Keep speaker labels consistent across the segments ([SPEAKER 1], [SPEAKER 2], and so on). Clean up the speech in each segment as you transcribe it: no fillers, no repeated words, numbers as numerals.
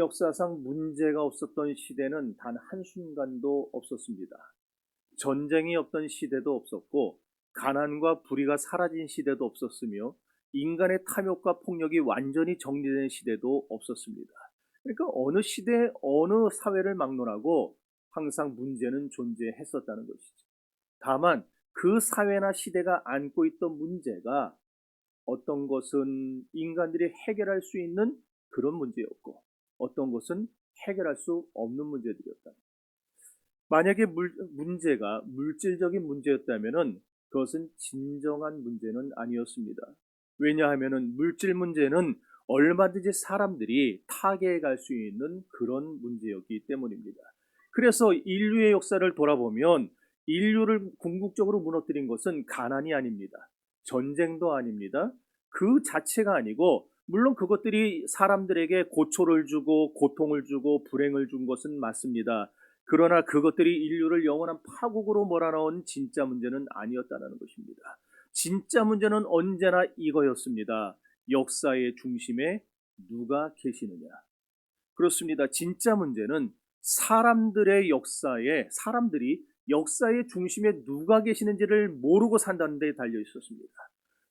[SPEAKER 1] 역사상 문제가 없었던 시대는 단 한순간도 없었습니다. 전쟁이 없던 시대도 없었고 가난과 불의가 사라진 시대도 없었으며 인간의 탐욕과 폭력이 완전히 정리된 시대도 없었습니다. 그러니까 어느 시대, 어느 사회를 막론하고 항상 문제는 존재했었다는 것이죠. 다만 그 사회나 시대가 안고 있던 문제가 어떤 것은 인간들이 해결할 수 있는 그런 문제였고 어떤 것은 해결할 수 없는 문제들이었다. 만약에 문제가 물질적인 문제였다면 그것은 진정한 문제는 아니었습니다. 왜냐하면 물질 문제는 얼마든지 사람들이 타개해 갈 수 있는 그런 문제였기 때문입니다. 그래서 인류의 역사를 돌아보면 인류를 궁극적으로 무너뜨린 것은 가난이 아닙니다. 전쟁도 아닙니다. 그 자체가 아니고 물론 그것들이 사람들에게 고초를 주고 고통을 주고 불행을 준 것은 맞습니다. 그러나 그것들이 인류를 영원한 파국으로 몰아넣은 진짜 문제는 아니었다는 것입니다. 진짜 문제는 언제나 이거였습니다. 역사의 중심에 누가 계시느냐. 그렇습니다. 진짜 문제는 사람들이 역사의 중심에 누가 계시는지를 모르고 산다는 데 달려 있었습니다.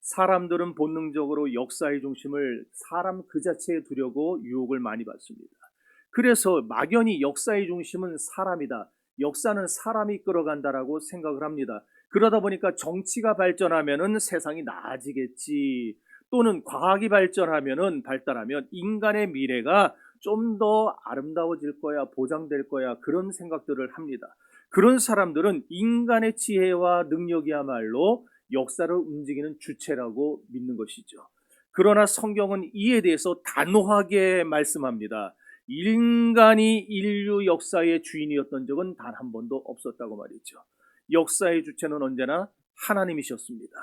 [SPEAKER 1] 사람들은 본능적으로 역사의 중심을 사람 그 자체에 두려고 유혹을 많이 받습니다. 그래서 막연히 역사의 중심은 사람이다. 역사는 사람이 끌어간다라고 생각을 합니다. 그러다 보니까 정치가 발전하면은 세상이 나아지겠지. 또는 과학이 발달하면 인간의 미래가 좀 더 아름다워질 거야, 보장될 거야, 그런 생각들을 합니다. 그런 사람들은 인간의 지혜와 능력이야말로 역사를 움직이는 주체라고 믿는 것이죠. 그러나 성경은 이에 대해서 단호하게 말씀합니다. 인간이 인류 역사의 주인이었던 적은 단 한 번도 없었다고 말이죠. 역사의 주체는 언제나 하나님이셨습니다.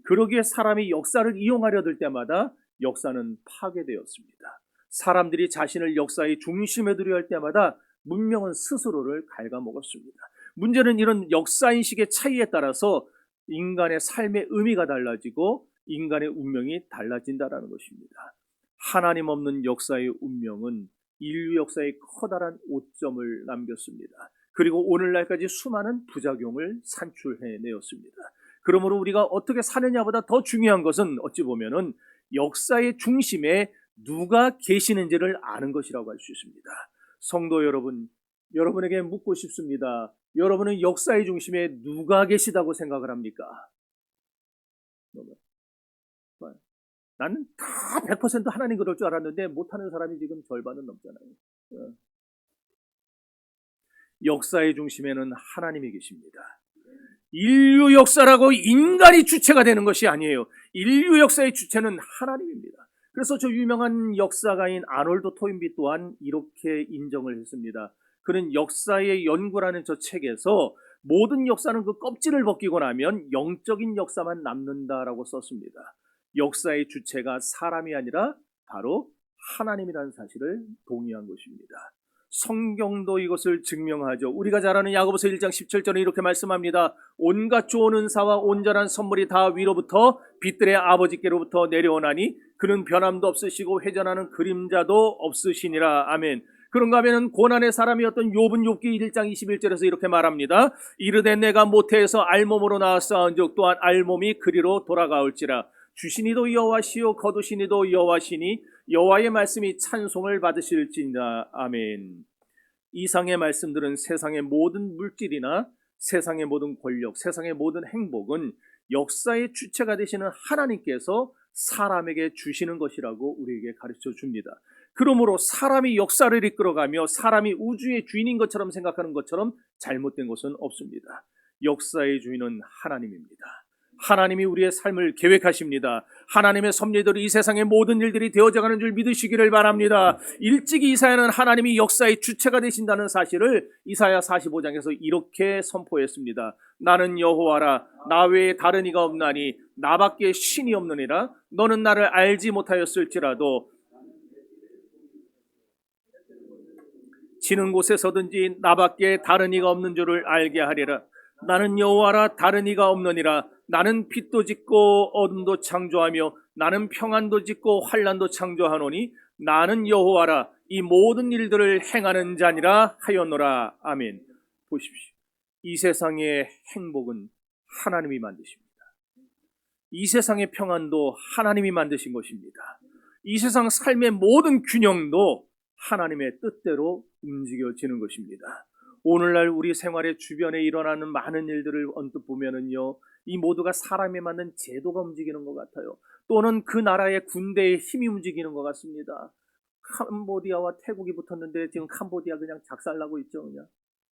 [SPEAKER 1] 그러기에 사람이 역사를 이용하려 들 때마다 역사는 파괴되었습니다. 사람들이 자신을 역사의 중심에 두려 할 때마다 문명은 스스로를 갉아먹었습니다. 문제는 이런 역사인식의 차이에 따라서 인간의 삶의 의미가 달라지고 인간의 운명이 달라진다는 것입니다. 하나님 없는 역사의 운명은 인류 역사에 커다란 오점을 남겼습니다. 그리고 오늘날까지 수많은 부작용을 산출해내었습니다. 그러므로 우리가 어떻게 사느냐보다 더 중요한 것은 어찌 보면은 역사의 중심에 누가 계시는지를 아는 것이라고 할 수 있습니다. 성도 여러분, 여러분에게 묻고 싶습니다. 여러분은 역사의 중심에 누가 계시다고 생각을 합니까? 나는 다 100% 하나님 그럴 줄 알았는데 못하는 사람이 지금 절반은 넘잖아요. 역사의 중심에는 하나님이 계십니다. 인류 역사라고 인간이 주체가 되는 것이 아니에요. 인류 역사의 주체는 하나님입니다. 그래서 저 유명한 역사가인 아놀드 토인비 또한 이렇게 인정을 했습니다. 그는 역사의 연구라는 저 책에서 모든 역사는 그 껍질을 벗기고 나면 영적인 역사만 남는다라고 썼습니다. 역사의 주체가 사람이 아니라 바로 하나님이라는 사실을 동의한 것입니다. 성경도 이것을 증명하죠. 우리가 잘 아는 야고보서 1장 17절에 이렇게 말씀합니다. 온갖 좋은 은사와 온전한 선물이 다 위로부터 빛들의 아버지께로부터 내려오나니 그는 변함도 없으시고 회전하는 그림자도 없으시니라. 아멘. 그런가 하면 고난의 사람이었던 욥은 욥기 1장 21절에서 이렇게 말합니다. 이르되 내가 모태에서 알몸으로 나왔사온즉 또한 알몸이 그리로 돌아가올지라. 주시니도 여호와시요 거두시니도 여호와시니 여호와의 말씀이 찬송을 받으실지니라. 아멘. 이상의 말씀들은 세상의 모든 물질이나 세상의 모든 권력, 세상의 모든 행복은 역사의 주체가 되시는 하나님께서 사람에게 주시는 것이라고 우리에게 가르쳐 줍니다. 그러므로 사람이 역사를 이끌어가며 사람이 우주의 주인인 것처럼 생각하는 것처럼 잘못된 것은 없습니다. 역사의 주인은 하나님입니다. 하나님이 우리의 삶을 계획하십니다. 하나님의 섭리대로 이 세상의 모든 일들이 되어져가는 줄 믿으시기를 바랍니다. 일찍이 이사야는 하나님이 역사의 주체가 되신다는 사실을 이사야 45장에서 이렇게 선포했습니다. 나는 여호와라 나 외에 다른 이가 없나니 나밖에 신이 없느니라. 너는 나를 알지 못하였을지라도 지는 곳에서든지 나밖에 다른 이가 없는 줄을 알게 하리라. 나는 여호와라 다른 이가 없느니라. 나는 빛도 짓고 어둠도 창조하며 나는 평안도 짓고 환난도 창조하노니 나는 여호와라 이 모든 일들을 행하는 자니라 하였노라. 아멘. 보십시오. 이 세상의 행복은 하나님이 만드십니다. 이 세상의 평안도 하나님이 만드신 것입니다. 이 세상 삶의 모든 균형도 하나님의 뜻대로 움직여지는 것입니다. 오늘날 우리 생활의 주변에 일어나는 많은 일들을 언뜻 보면은요, 이 모두가 사람에 맞는 제도가 움직이는 것 같아요. 또는 그 나라의 군대의 힘이 움직이는 것 같습니다. 캄보디아와 태국이 붙었는데 지금 캄보디아 그냥 작살나고 있죠. 그냥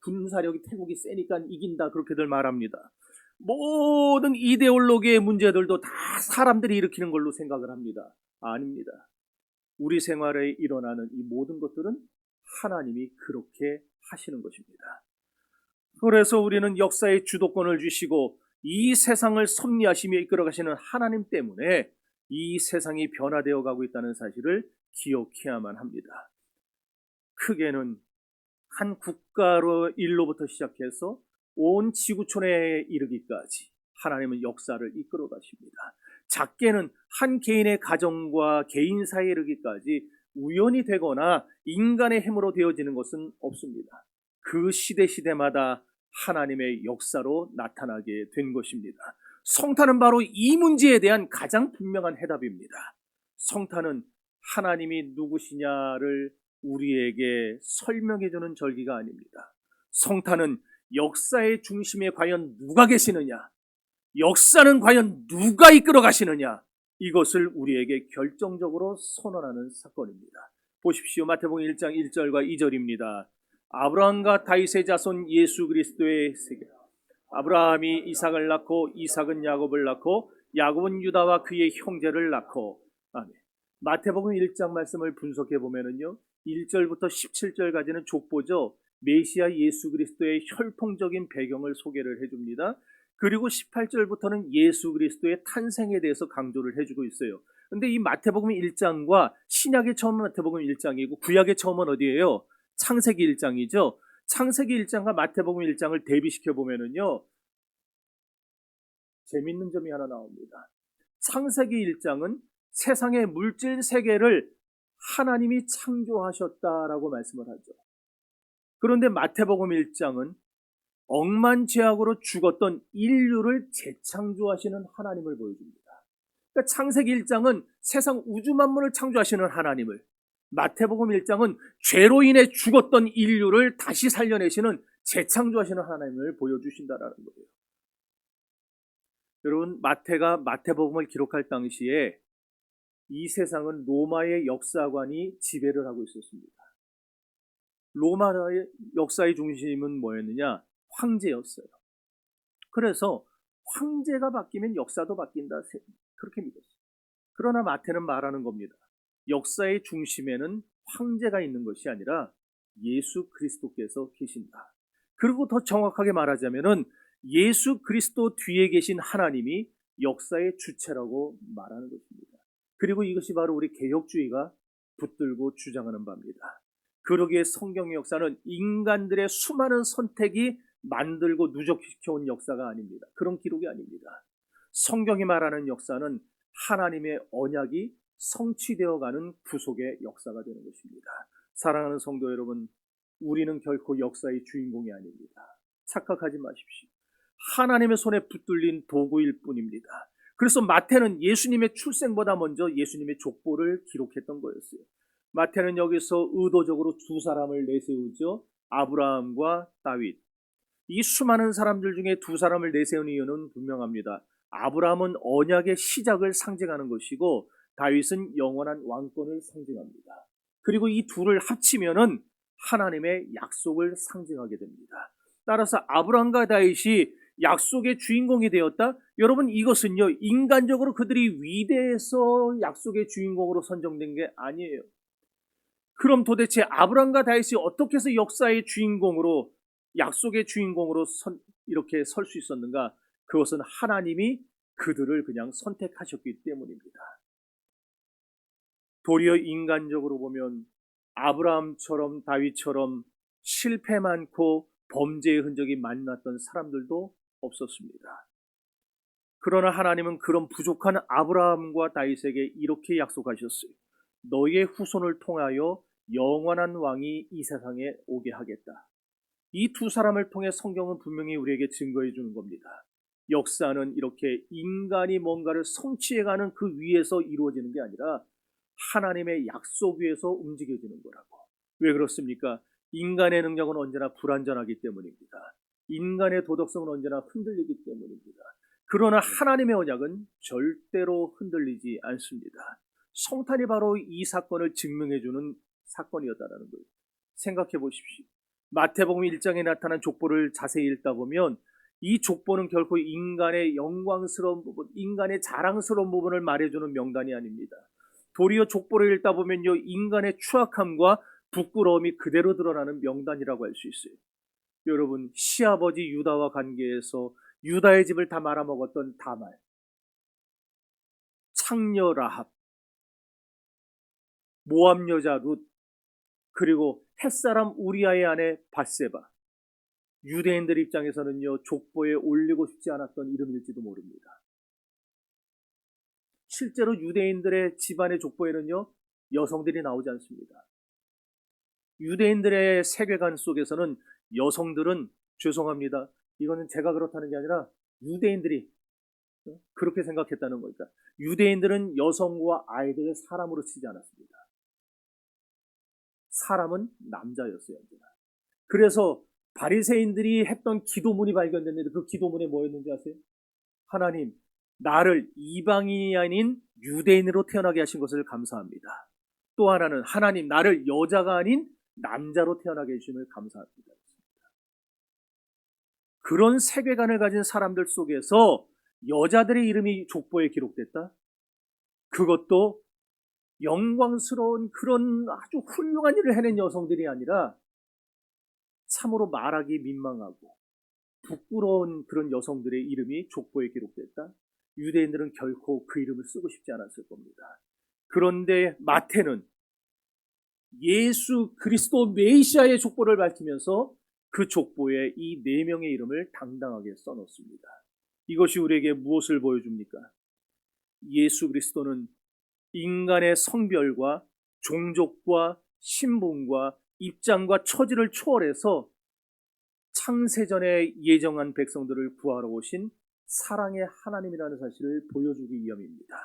[SPEAKER 1] 군사력이 태국이 세니까 이긴다 그렇게들 말합니다. 모든 이데올로기의 문제들도 다 사람들이 일으키는 걸로 생각을 합니다. 아닙니다. 우리 생활에 일어나는 이 모든 것들은 하나님이 그렇게 하시는 것입니다. 그래서 우리는 역사의 주도권을 주시고 이 세상을 섭리하시며 이끌어가시는 하나님 때문에 이 세상이 변화되어 가고 있다는 사실을 기억해야만 합니다. 크게는 한 국가로 일로부터 시작해서 온 지구촌에 이르기까지 하나님은 역사를 이끌어 가십니다. 작게는 한 개인의 가정과 개인 사이에 이르기까지 우연이 되거나 인간의 힘으로 되어지는 것은 없습니다. 그 시대마다 하나님의 역사로 나타나게 된 것입니다. 성탄은 바로 이 문제에 대한 가장 분명한 해답입니다. 성탄은 하나님이 누구시냐를 우리에게 설명해주는 절기가 아닙니다. 성탄은 역사의 중심에 과연 누가 계시느냐, 역사는 과연 누가 이끌어 가시느냐, 이것을 우리에게 결정적으로 선언하는 사건입니다. 보십시오. 마태복음 1장 1절과 2절입니다. 아브라함과 다윗의 자손 예수 그리스도의 세계. 아브라함이 이삭을 낳고 이삭은 야곱을 낳고 야곱은 유다와 그의 형제를 낳고. 아멘. 마태복음 1장 말씀을 분석해 보면은요, 1절부터 17절까지는 족보죠. 메시아 예수 그리스도의 혈통적인 배경을 소개를 해줍니다. 그리고 18절부터는 예수 그리스도의 탄생에 대해서 강조를 해주고 있어요. 근데 이 마태복음 1장과 신약의 처음은 마태복음 1장이고 구약의 처음은 어디예요? 창세기 1장이죠. 창세기 1장과 마태복음 1장을 대비시켜 보면은요, 재밌는 점이 하나 나옵니다. 창세기 1장은 세상의 물질 세계를 하나님이 창조하셨다라고 말씀을 하죠. 그런데 마태복음 1장은 억만죄악으로 죽었던 인류를 재창조하시는 하나님을 보여줍니다. 그러니까 창세기 1장은 세상 우주 만물을 창조하시는 하나님을, 마태복음 1장은 죄로 인해 죽었던 인류를 다시 살려내시는 재창조하시는 하나님을 보여주신다라는 거예요. 여러분, 마태가 마태복음을 기록할 당시에 이 세상은 로마의 역사관이 지배를 하고 있었습니다. 로마의 역사의 중심은 뭐였느냐? 황제였어요. 그래서 황제가 바뀌면 역사도 바뀐다, 그렇게 믿었어요. 그러나 마태는 말하는 겁니다. 역사의 중심에는 황제가 있는 것이 아니라 예수 그리스도께서 계신다. 그리고 더 정확하게 말하자면은 예수 그리스도 뒤에 계신 하나님이 역사의 주체라고 말하는 것입니다. 그리고 이것이 바로 우리 개혁주의가 붙들고 주장하는 바입니다. 그러기에 성경의 역사는 인간들의 수많은 선택이 만들고 누적시켜온 역사가 아닙니다. 그런 기록이 아닙니다. 성경이 말하는 역사는 하나님의 언약이 성취되어가는 구속의 역사가 되는 것입니다. 사랑하는 성도 여러분, 우리는 결코 역사의 주인공이 아닙니다. 착각하지 마십시오. 하나님의 손에 붙들린 도구일 뿐입니다. 그래서 마태는 예수님의 출생보다 먼저 예수님의 족보를 기록했던 거였어요. 마태는 여기서 의도적으로 두 사람을 내세우죠. 아브라함과 다윗. 이 수많은 사람들 중에 두 사람을 내세운 이유는 분명합니다. 아브라함은 언약의 시작을 상징하는 것이고 다윗은 영원한 왕권을 상징합니다. 그리고 이 둘을 합치면은 하나님의 약속을 상징하게 됩니다. 따라서 아브라함과 다윗이 약속의 주인공이 되었다? 여러분, 이것은요, 인간적으로 그들이 위대해서 약속의 주인공으로 선정된 게 아니에요. 그럼 도대체 아브라함과 다윗이 어떻게 해서 역사의 주인공으로, 약속의 주인공으로 이렇게 설 수 있었는가? 그것은 하나님이 그들을 그냥 선택하셨기 때문입니다. 도리어 인간적으로 보면 아브라함처럼 다윗처럼 실패 많고 범죄의 흔적이 만났던 사람들도 없었습니다. 그러나 하나님은 그런 부족한 아브라함과 다윗에게 이렇게 약속하셨어요. 너희의 후손을 통하여 영원한 왕이 이 세상에 오게 하겠다. 이 두 사람을 통해 성경은 분명히 우리에게 증거해 주는 겁니다. 역사는 이렇게 인간이 뭔가를 성취해가는 그 위에서 이루어지는 게 아니라 하나님의 약속 위에서 움직여지는 거라고. 왜 그렇습니까? 인간의 능력은 언제나 불완전하기 때문입니다. 인간의 도덕성은 언제나 흔들리기 때문입니다. 그러나 하나님의 언약은 절대로 흔들리지 않습니다. 성탄이 바로 이 사건을 증명해주는 사건이었다는 거예요. 생각해 보십시오. 마태복음 1장에 나타난 족보를 자세히 읽다 보면 이 족보는 결코 인간의 영광스러운 부분, 인간의 자랑스러운 부분을 말해주는 명단이 아닙니다. 도리어 족보를 읽다 보면요, 인간의 추악함과 부끄러움이 그대로 드러나는 명단이라고 할 수 있어요. 여러분, 시아버지 유다와 관계에서 유다의 집을 다 말아먹었던 다말, 창녀 라합, 모압 여자 룻, 그리고 햇사람 우리아의 아내 밧세바. 유대인들 입장에서는요, 족보에 올리고 싶지 않았던 이름일지도 모릅니다. 실제로 유대인들의 집안의 족보에는요, 여성들이 나오지 않습니다. 유대인들의 세계관 속에서는 여성들은, 죄송합니다, 이거는 제가 그렇다는 게 아니라 유대인들이 그렇게 생각했다는 거니까, 유대인들은 여성과 아이들을 사람으로 치지 않았습니다. 사람은 남자였어요. 그래서 바리새인들이 했던 기도문이 발견됐는데 그 기도문에 뭐였는지 아세요? 하나님, 나를 이방인이 아닌 유대인으로 태어나게 하신 것을 감사합니다. 또 하나는 하나님, 나를 여자가 아닌 남자로 태어나게 해주심을 감사합니다. 그런 세계관을 가진 사람들 속에서 여자들의 이름이 족보에 기록됐다? 그것도 영광스러운 그런 아주 훌륭한 일을 해낸 여성들이 아니라 참으로 말하기 민망하고 부끄러운 그런 여성들의 이름이 족보에 기록됐다? 유대인들은 결코 그 이름을 쓰고 싶지 않았을 겁니다. 그런데 마태는 예수 그리스도 메시아의 족보를 밝히면서 그 족보에 이 네 명의 이름을 당당하게 써놓습니다. 이것이 우리에게 무엇을 보여줍니까? 예수 그리스도는 인간의 성별과 종족과 신분과 입장과 처지를 초월해서 창세전에 예정한 백성들을 구하러 오신 사랑의 하나님이라는 사실을 보여주기 위함입니다.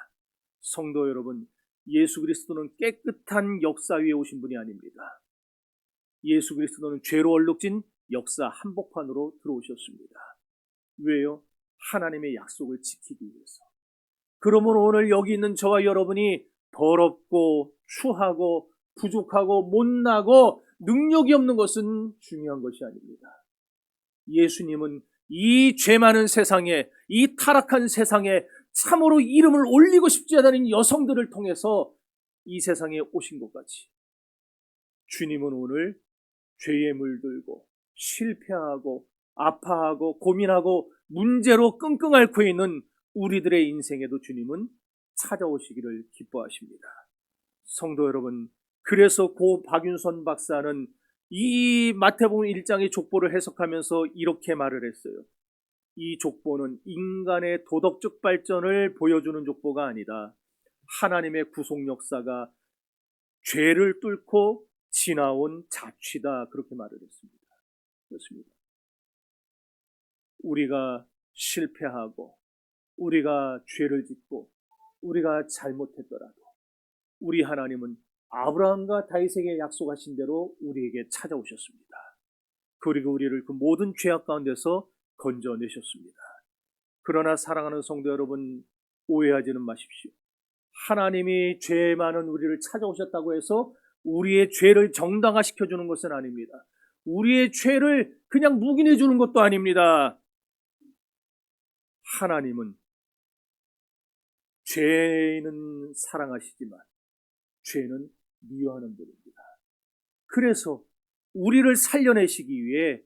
[SPEAKER 1] 성도 여러분, 예수 그리스도는 깨끗한 역사 위에 오신 분이 아닙니다. 예수 그리스도는 죄로 얼룩진 역사 한복판으로 들어오셨습니다. 왜요? 하나님의 약속을 지키기 위해서. 그러므로 오늘 여기 있는 저와 여러분이 더럽고 추하고 부족하고 못나고 능력이 없는 것은 중요한 것이 아닙니다. 예수님은 이 죄 많은 세상에, 이 타락한 세상에 참으로 이름을 올리고 싶지 않은 여성들을 통해서 이 세상에 오신 것 같이 주님은 오늘 죄에 물들고 실패하고 아파하고 고민하고 문제로 끙끙 앓고 있는 우리들의 인생에도 주님은 찾아오시기를 기뻐하십니다. 성도 여러분, 그래서 고 박윤선 박사는 이 마태복음 1장의 족보를 해석하면서 이렇게 말을 했어요. 이 족보는 인간의 도덕적 발전을 보여주는 족보가 아니다. 하나님의 구속 역사가 죄를 뚫고 지나온 자취다. 그렇게 말을 했습니다. 그렇습니다. 우리가 실패하고 우리가 죄를 짓고 우리가 잘못했더라도 우리 하나님은 아브라함과 다윗에게 약속하신 대로 우리에게 찾아오셨습니다. 그리고 우리를 그 모든 죄악 가운데서 건져내셨습니다. 그러나 사랑하는 성도 여러분, 오해하지는 마십시오. 하나님이 죄 많은 우리를 찾아오셨다고 해서 우리의 죄를 정당화시켜주는 것은 아닙니다. 우리의 죄를 그냥 묵인해 주는 것도 아닙니다. 하나님은 죄는 사랑하시지만 죄는 미워하는 분입니다. 그래서 우리를 살려내시기 위해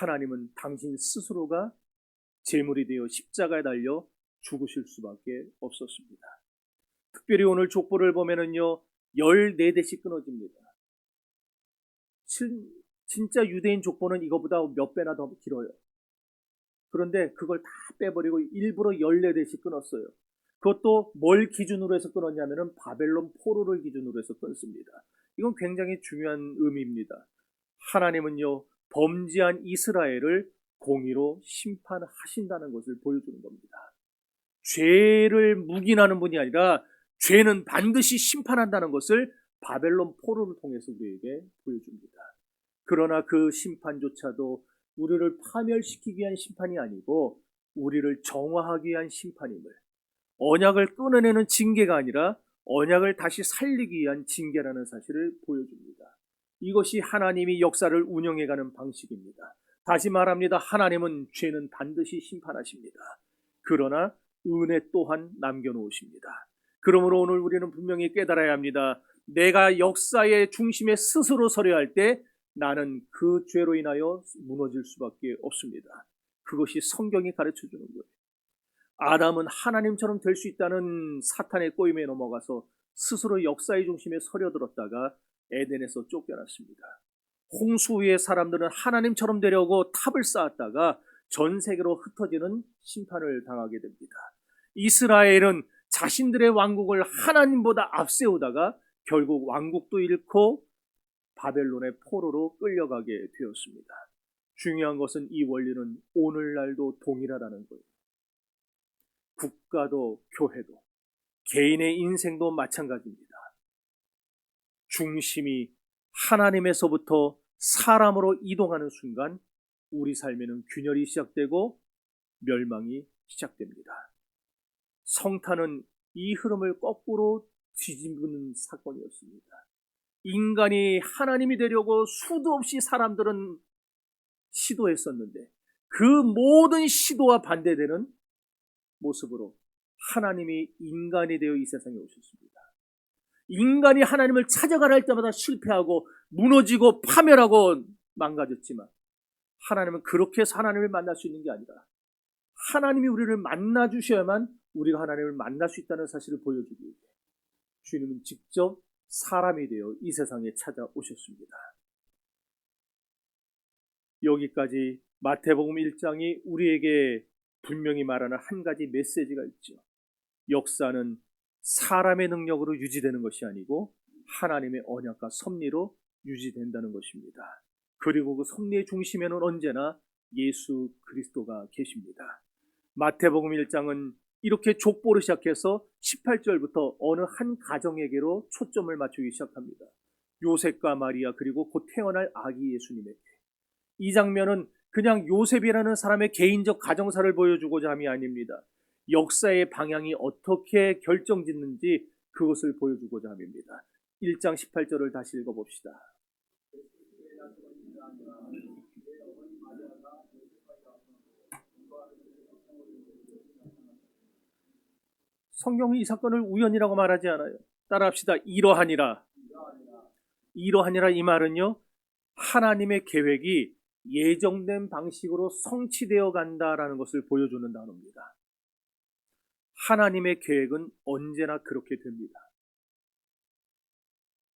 [SPEAKER 1] 하나님은 당신 스스로가 제물이 되어 십자가에 달려 죽으실 수밖에 없었습니다. 특별히 오늘 족보를 보면은요, 14대씩 끊어집니다. 진짜 유대인 족보는 이거보다 몇 배나 더 길어요. 그런데 그걸 다 빼버리고 일부러 14대씩 끊었어요. 그것도 뭘 기준으로 해서 끊었냐면은 바벨론 포로를 기준으로 해서 끊습니다. 이건 굉장히 중요한 의미입니다. 하나님은요, 범죄한 이스라엘을 공의로 심판하신다는 것을 보여주는 겁니다. 죄를 묵인하는 분이 아니라 죄는 반드시 심판한다는 것을 바벨론 포로를 통해서 우리에게 보여줍니다. 그러나 그 심판조차도 우리를 파멸시키기 위한 심판이 아니고 우리를 정화하기 위한 심판임을, 언약을 끊어내는 징계가 아니라 언약을 다시 살리기 위한 징계라는 사실을 보여줍니다. 이것이 하나님이 역사를 운영해가는 방식입니다. 다시 말합니다. 하나님은 죄는 반드시 심판하십니다. 그러나 은혜 또한 남겨놓으십니다. 그러므로 오늘 우리는 분명히 깨달아야 합니다. 내가 역사의 중심에 스스로 서려 할 때 나는 그 죄로 인하여 무너질 수밖에 없습니다. 그것이 성경이 가르쳐주는 거예요. 아담은 하나님처럼 될 수 있다는 사탄의 꼬임에 넘어가서 스스로 역사의 중심에 서려들었다가 에덴에서 쫓겨났습니다. 홍수 위의 사람들은 하나님처럼 되려고 탑을 쌓았다가 전 세계로 흩어지는 심판을 당하게 됩니다. 이스라엘은 자신들의 왕국을 하나님보다 앞세우다가 결국 왕국도 잃고 바벨론의 포로로 끌려가게 되었습니다. 중요한 것은 이 원리는 오늘날도 동일하다는 거예요. 국가도 교회도 개인의 인생도 마찬가지입니다. 중심이 하나님에서부터 사람으로 이동하는 순간 우리 삶에는 균열이 시작되고 멸망이 시작됩니다. 성탄은 이 흐름을 거꾸로 뒤집는 사건이었습니다. 인간이 하나님이 되려고 수도 없이 사람들은 시도했었는데 그 모든 시도와 반대되는 모습으로 하나님이 인간이 되어 이 세상에 오셨습니다. 인간이 하나님을 찾아가라 할 때마다 실패하고 무너지고 파멸하고 망가졌지만 하나님은 그렇게 해서 하나님을 만날 수 있는 게 아니라 하나님이 우리를 만나 주셔야만 우리가 하나님을 만날 수 있다는 사실을 보여주기 위해 주님은 직접 사람이 되어 이 세상에 찾아오셨습니다. 여기까지 마태복음 1장이 우리에게 분명히 말하는 한 가지 메시지가 있죠. 역사는 사람의 능력으로 유지되는 것이 아니고 하나님의 언약과 섭리로 유지된다는 것입니다. 그리고 그 섭리의 중심에는 언제나 예수 그리스도가 계십니다. 마태복음 1장은 이렇게 족보를 시작해서 18절부터 어느 한 가정에게로 초점을 맞추기 시작합니다. 요셉과 마리아 그리고 곧 태어날 아기 예수님에게. 이 장면은 그냥 요셉이라는 사람의 개인적 가정사를 보여주고자 함이 아닙니다. 역사의 방향이 어떻게 결정짓는지 그것을 보여주고자 함입니다. 1장 18절을 다시 읽어봅시다. 성경이 이 사건을 우연이라고 말하지 않아요. 따라합시다. 이러하니라. 이러하니라 이 말은요, 하나님의 계획이 예정된 방식으로 성취되어 간다라는 것을 보여주는 단어입니다. 하나님의 계획은 언제나 그렇게 됩니다.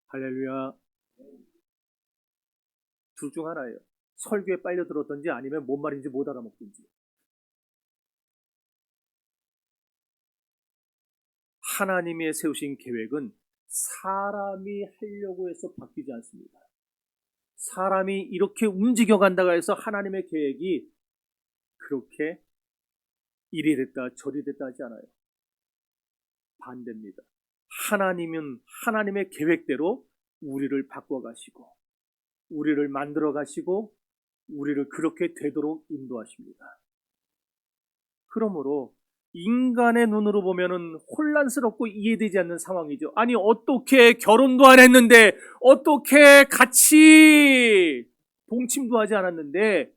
[SPEAKER 1] 할렐루야. 둘 중 하나예요. 설교에 빨려 들었든지 아니면 뭔 말인지 못 알아먹든지. 하나님의 세우신 계획은 사람이 하려고 해서 바뀌지 않습니다. 사람이 이렇게 움직여 간다고 해서 하나님의 계획이 그렇게 이리 됐다 저리 됐다 하지 않아요. 반대입니다. 하나님은 하나님의 계획대로 우리를 바꿔가시고 우리를 만들어 가시고 우리를 그렇게 되도록 인도하십니다. 그러므로 인간의 눈으로 보면은 혼란스럽고 이해되지 않는 상황이죠. 아니 어떻게 결혼도 안 했는데 어떻게 같이 동침도 하지 않았는데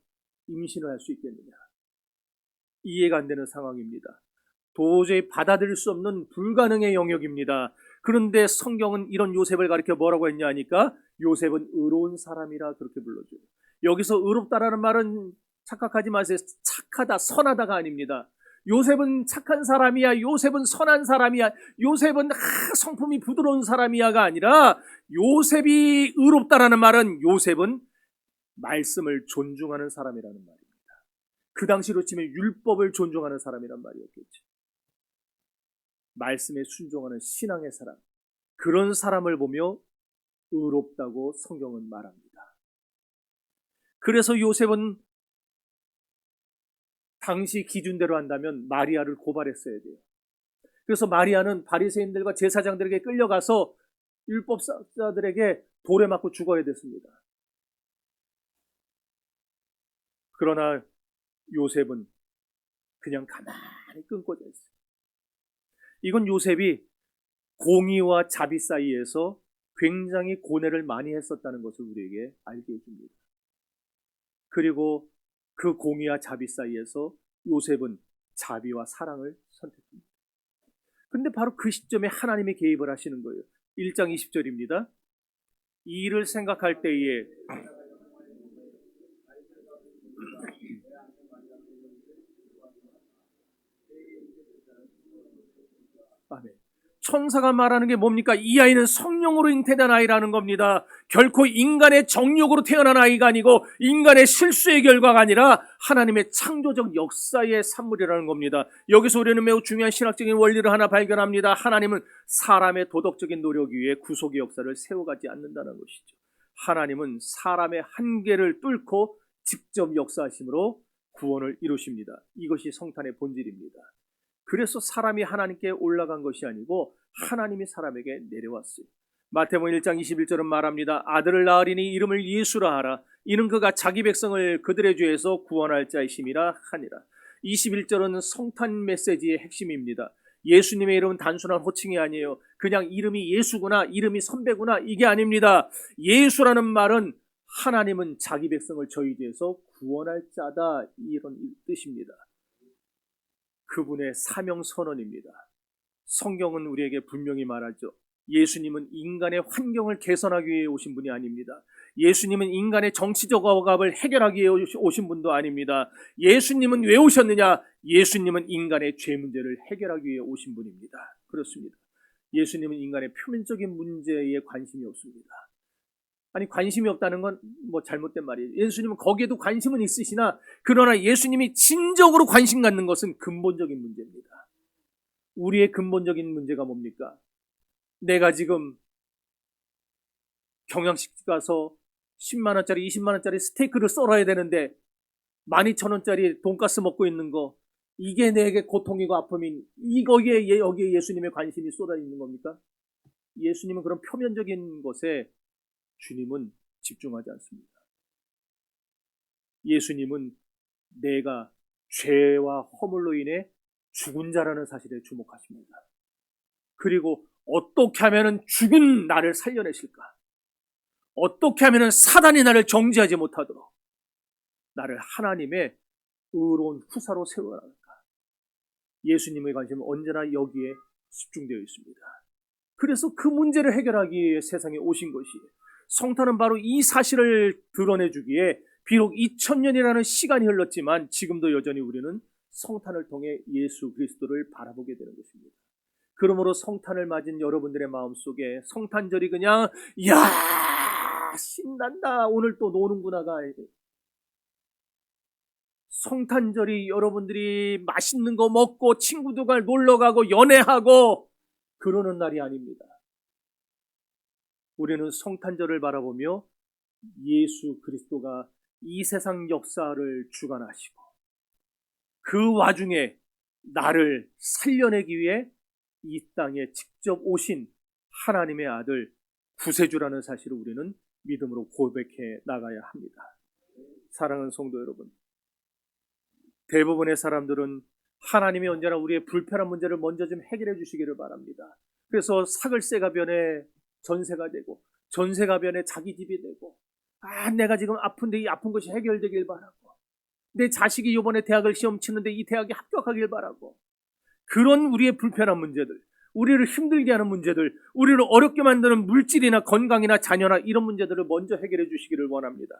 [SPEAKER 1] 임신을 할 수 있겠느냐. 이해가 안 되는 상황입니다. 도저히 받아들일 수 없는 불가능의 영역입니다. 그런데 성경은 이런 요셉을 가리켜 뭐라고 했냐 하니까 요셉은 의로운 사람이라 그렇게 불러줘요. 여기서 의롭다라는 말은 착각하지 마세요. 착하다, 선하다가 아닙니다. 요셉은 착한 사람이야, 요셉은 선한 사람이야, 요셉은 성품이 부드러운 사람이야가 아니라 요셉이 의롭다라는 말은 요셉은 말씀을 존중하는 사람이라는 말입니다. 그 당시로 치면 율법을 존중하는 사람이란 말이었겠죠. 말씀에 순종하는 신앙의 사람, 그런 사람을 보며 의롭다고 성경은 말합니다. 그래서 요셉은 당시 기준대로 한다면 마리아를 고발했어야 돼요. 그래서 마리아는 바리새인들과 제사장들에게 끌려가서 율법사들에게 돌에 맞고 죽어야 됐습니다. 그러나 요셉은 그냥 가만히 끊고자 했어요. 이건 요셉이 공의와 자비 사이에서 굉장히 고뇌를 많이 했었다는 것을 우리에게 알게 해줍니다. 그리고 그 공의와 자비 사이에서 요셉은 자비와 사랑을 선택합니다. 근데 바로 그 시점에 하나님이 개입을 하시는 거예요. 1장 20절입니다. 이 일을 생각할 때에 아멘. 천사가 말하는 게 뭡니까? 이 아이는 성령으로 잉태된 아이라는 겁니다. 결코 인간의 정욕으로 태어난 아이가 아니고 인간의 실수의 결과가 아니라 하나님의 창조적 역사의 산물이라는 겁니다. 여기서 우리는 매우 중요한 신학적인 원리를 하나 발견합니다. 하나님은 사람의 도덕적인 노력 위에 구속의 역사를 세워가지 않는다는 것이죠. 하나님은 사람의 한계를 뚫고 직접 역사하심으로 구원을 이루십니다. 이것이 성탄의 본질입니다. 그래서 사람이 하나님께 올라간 것이 아니고 하나님이 사람에게 내려왔어요. 마태복음 1장 21절은 말합니다. 아들을 낳으리니 이름을 예수라 하라. 이는 그가 자기 백성을 그들의 죄에서 구원할 자이심이라 하니라. 21절은 성탄 메시지의 핵심입니다. 예수님의 이름은 단순한 호칭이 아니에요. 그냥 이름이 예수구나, 이름이 선배구나, 이게 아닙니다. 예수라는 말은 하나님은 자기 백성을 저희 죄에서 구원할 자다, 이런 뜻입니다. 그분의 사명 선언입니다. 성경은 우리에게 분명히 말하죠. 예수님은 인간의 환경을 개선하기 위해 오신 분이 아닙니다. 예수님은 인간의 정치적 억압을 해결하기 위해 오신 분도 아닙니다. 예수님은 왜 오셨느냐? 예수님은 인간의 죄 문제를 해결하기 위해 오신 분입니다. 그렇습니다. 예수님은 인간의 표면적인 문제에 관심이 없습니다. 아니, 관심이 없다는 건 뭐 잘못된 말이에요. 예수님은 거기에도 관심은 있으시나, 그러나 예수님이 진정으로 관심 갖는 것은 근본적인 문제입니다. 우리의 근본적인 문제가 뭡니까? 내가 지금 경양식 가서 10만원짜리, 20만원짜리 스테이크를 썰어야 되는데 12,000원짜리 돈가스 먹고 있는 거, 이게 내게 고통이고 아픔인, 여기에 예수님의 관심이 쏟아 있는 겁니까? 예수님은 그런 표면적인 것에 주님은 집중하지 않습니다. 예수님은 내가 죄와 허물로 인해 죽은 자라는 사실에 주목하십니다. 그리고 어떻게 하면 죽은 나를 살려내실까? 어떻게 하면 사단이 나를 정죄하지 못하도록 나를 하나님의 의로운 후사로 세워나갈까? 예수님의 관심은 언제나 여기에 집중되어 있습니다. 그래서 그 문제를 해결하기 위해 세상에 오신 것이에요. 성탄은 바로 이 사실을 드러내주기에 비록 2000년이라는 시간이 흘렀지만 지금도 여전히 우리는 성탄을 통해 예수 그리스도를 바라보게 되는 것입니다. 그러므로 성탄을 맞은 여러분들의 마음속에 성탄절이 그냥 야 신난다, 오늘 또 노는구나가 아니에요. 성탄절이 여러분들이 맛있는 거 먹고 친구들과 놀러가고 연애하고 그러는 날이 아닙니다. 우리는 성탄절을 바라보며 예수 그리스도가 이 세상 역사를 주관하시고 그 와중에 나를 살려내기 위해 이 땅에 직접 오신 하나님의 아들 구세주라는 사실을 우리는 믿음으로 고백해 나가야 합니다. 사랑하는 성도 여러분, 대부분의 사람들은 하나님이 언제나 우리의 불편한 문제를 먼저 좀 해결해 주시기를 바랍니다. 그래서 사글세가 변해 전세가 되고, 전세가 변해 자기 집이 되고, 내가 지금 아픈데 이 아픈 것이 해결되길 바라고, 내 자식이 이번에 대학을 시험 치는데 이 대학에 합격하길 바라고, 그런 우리의 불편한 문제들, 우리를 힘들게 하는 문제들, 우리를 어렵게 만드는 물질이나 건강이나 자녀나 이런 문제들을 먼저 해결해 주시기를 원합니다.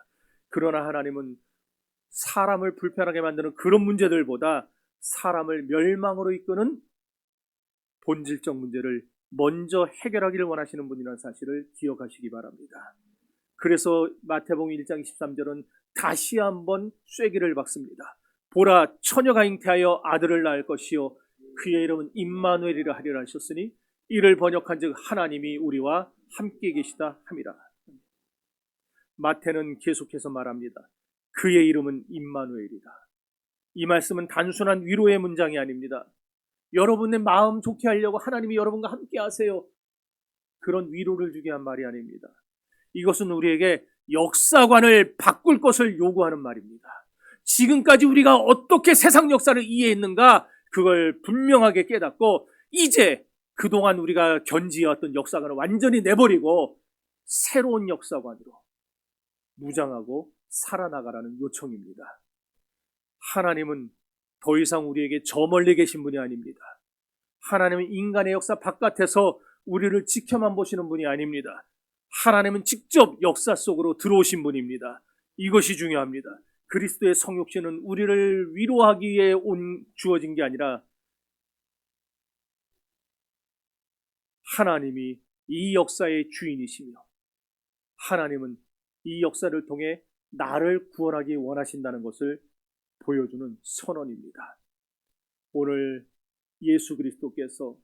[SPEAKER 1] 그러나 하나님은 사람을 불편하게 만드는 그런 문제들보다 사람을 멸망으로 이끄는 본질적 문제를 먼저 해결하기를 원하시는 분이라는 사실을 기억하시기 바랍니다. 그래서 마태복음 1장 23절은 다시 한번 쐐기를 박습니다. 보라, 처녀가 잉태하여 아들을 낳을 것이요 그의 이름은 임마누엘이라 하리라 하셨으니 이를 번역한즉 하나님이 우리와 함께 계시다 함이라. 마태는 계속해서 말합니다. 그의 이름은 임마누엘이다. 이 말씀은 단순한 위로의 문장이 아닙니다. 여러분의 마음 좋게 하려고 하나님이 여러분과 함께 하세요. 그런 위로를 주게 한 말이 아닙니다. 이것은 우리에게 역사관을 바꿀 것을 요구하는 말입니다. 지금까지 우리가 어떻게 세상 역사를 이해했는가, 그걸 분명하게 깨닫고 이제 그동안 우리가 견지해왔던 역사관을 완전히 내버리고 새로운 역사관으로 무장하고 살아나가라는 요청입니다. 하나님은 더 이상 우리에게 저 멀리 계신 분이 아닙니다. 하나님은 인간의 역사 바깥에서 우리를 지켜만 보시는 분이 아닙니다. 하나님은 직접 역사 속으로 들어오신 분입니다. 이것이 중요합니다. 그리스도의 성육신은 우리를 위로하기 위해 주어진 게 아니라 하나님이 이 역사의 주인이시며 하나님은 이 역사를 통해 나를 구원하기 원하신다는 것을 보여주는 선언입니다. 오늘 예수 그리스도께서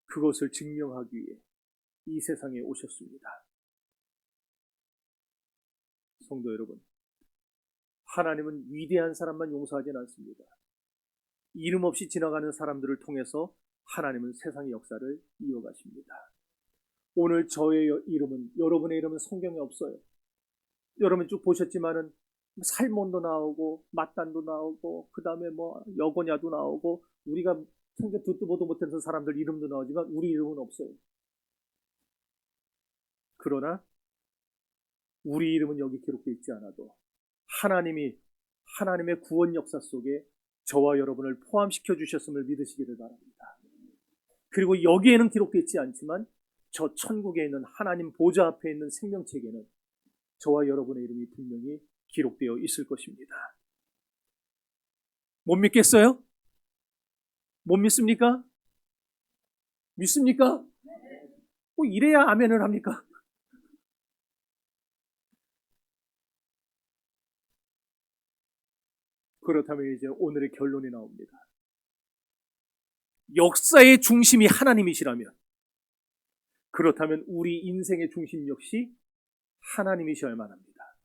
[SPEAKER 1] 그것을 증명하기 위해 이 세상에 오셨습니다. 성도 여러분, 하나님은 위대한 사람만 용서하진 않습니다. 이름 없이 지나가는 사람들을 통해서 하나님은 세상의 역사를 이어가십니다. 오늘 저의 이름은, 여러분의 이름은 성경에 없어요. 여러분 쭉 보셨지만은 살몬도 나오고 mat단도 나오고 그 다음에 여고냐도 나오고 우리가 생전 듣도 보도 못했던 사람들 이름도 나오지만 우리 이름은 없어요. 그러나 우리 이름은 여기 기록되어 있지 않아도 하나님이 하나님의 구원 역사 속에 저와 여러분을 포함시켜 주셨음을 믿으시기를 바랍니다. 그리고 여기에는 기록되어 있지 않지만 저 천국에 있는 하나님 보좌 앞에 있는 생명책에는 저와 여러분의 이름이 분명히 기록되어 있을 것입니다. 못 믿겠어요? 못 믿습니까? 믿습니까? 이래야 아멘을 합니까? 그렇다면 이제 오늘의 결론이 나옵니다. 역사의 중심이 하나님이시라면, 그렇다면 우리 인생의 중심 역시 하나님이셔야만 합니다.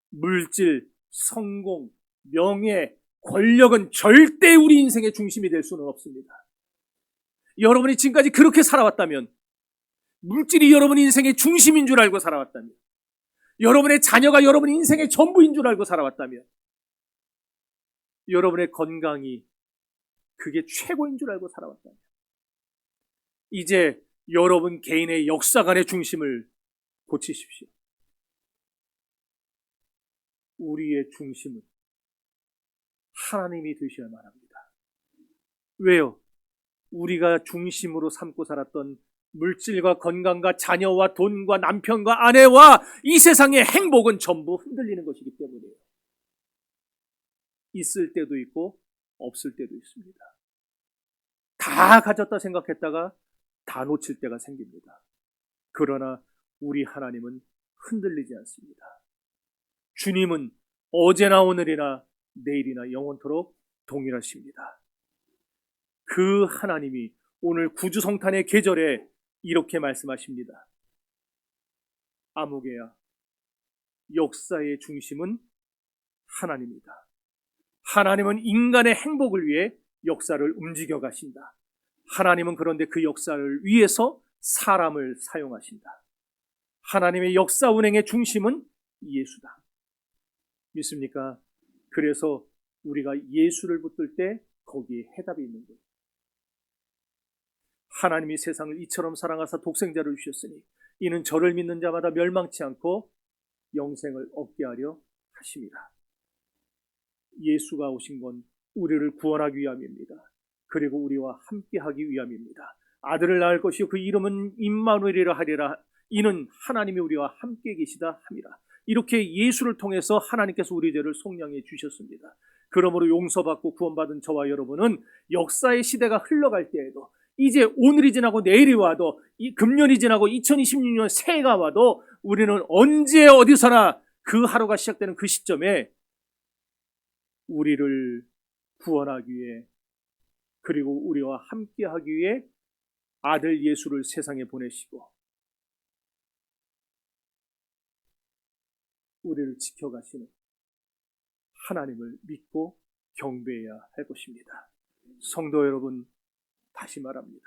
[SPEAKER 1] 물질, 성공, 명예, 권력은 절대 우리 인생의 중심이 될 수는 없습니다. 여러분이 지금까지 그렇게 살아왔다면, 물질이 여러분 인생의 중심인 줄 알고 살아왔다면, 여러분의 자녀가 여러분 인생의 전부인 줄 알고 살아왔다면, 여러분의 건강이 그게 최고인 줄 알고 살아왔다면, 이제 여러분 개인의 역사관의 중심을 고치십시오. 우리의 중심은 하나님이 되셔야만 합니다. 왜요? 우리가 중심으로 삼고 살았던 물질과 건강과 자녀와 돈과 남편과 아내와 이 세상의 행복은 전부 흔들리는 것이기 때문이에요. 있을 때도 있고 없을 때도 있습니다. 다 가졌다 생각했다가 다 놓칠 때가 생깁니다. 그러나 우리 하나님은 흔들리지 않습니다. 주님은 어제나 오늘이나 내일이나 영원토록 동일하십니다. 그 하나님이 오늘 구주성탄의 계절에 이렇게 말씀하십니다. 아무개야, 역사의 중심은 하나님이다. 하나님은 인간의 행복을 위해 역사를 움직여 가신다. 하나님은 그런데 그 역사를 위해서 사람을 사용하신다. 하나님의 역사 운행의 중심은 예수다. 믿습니까? 그래서 우리가 예수를 붙들 때 거기에 해답이 있는 거예요. 하나님이 세상을 이처럼 사랑하사 독생자를 주셨으니 이는 저를 믿는 자마다 멸망치 않고 영생을 얻게 하려 하심이라. 예수가 오신 건 우리를 구원하기 위함입니다. 그리고 우리와 함께하기 위함입니다. 아들을 낳을 것이요 그 이름은 임마누엘이라 하리라. 이는 하나님이 우리와 함께 계시다 함이라. 이렇게 예수를 통해서 하나님께서 우리 죄를 속량해 주셨습니다. 그러므로 용서받고 구원받은 저와 여러분은 역사의 시대가 흘러갈 때에도 이제 오늘이 지나고 내일이 와도 이 금년이 지나고 2026년 새해가 와도 우리는 언제 어디서나 그 하루가 시작되는 그 시점에 우리를 구원하기 위해, 그리고 우리와 함께하기 위해 아들 예수를 세상에 보내시고 우리를 지켜가시는 하나님을 믿고 경배해야 할 것입니다. 성도 여러분, 다시 말합니다.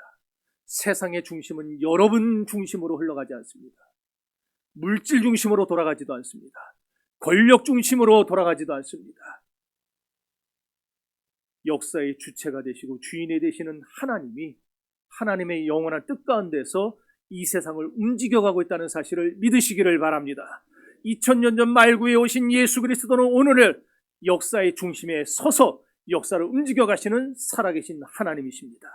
[SPEAKER 1] 세상의 중심은 여러분 중심으로 흘러가지 않습니다. 물질 중심으로 돌아가지도 않습니다. 권력 중심으로 돌아가지도 않습니다. 역사의 주체가 되시고 주인이 되시는 하나님이 하나님의 영원한 뜻 가운데서 이 세상을 움직여가고 있다는 사실을 믿으시기를 바랍니다. 2000년 전 말구에 오신 예수 그리스도는 오늘 역사의 중심에 서서 역사를 움직여 가시는 살아계신 하나님이십니다.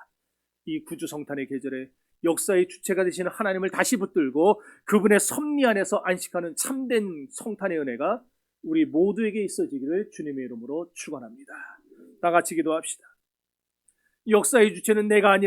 [SPEAKER 1] 이 구주성탄의 계절에 역사의 주체가 되시는 하나님을 다시 붙들고 그분의 섭리 안에서 안식하는 참된 성탄의 은혜가 우리 모두에게 있어지기를 주님의 이름으로 축원합니다. 다 같이 기도합시다. 역사의 주체는 내가 아니라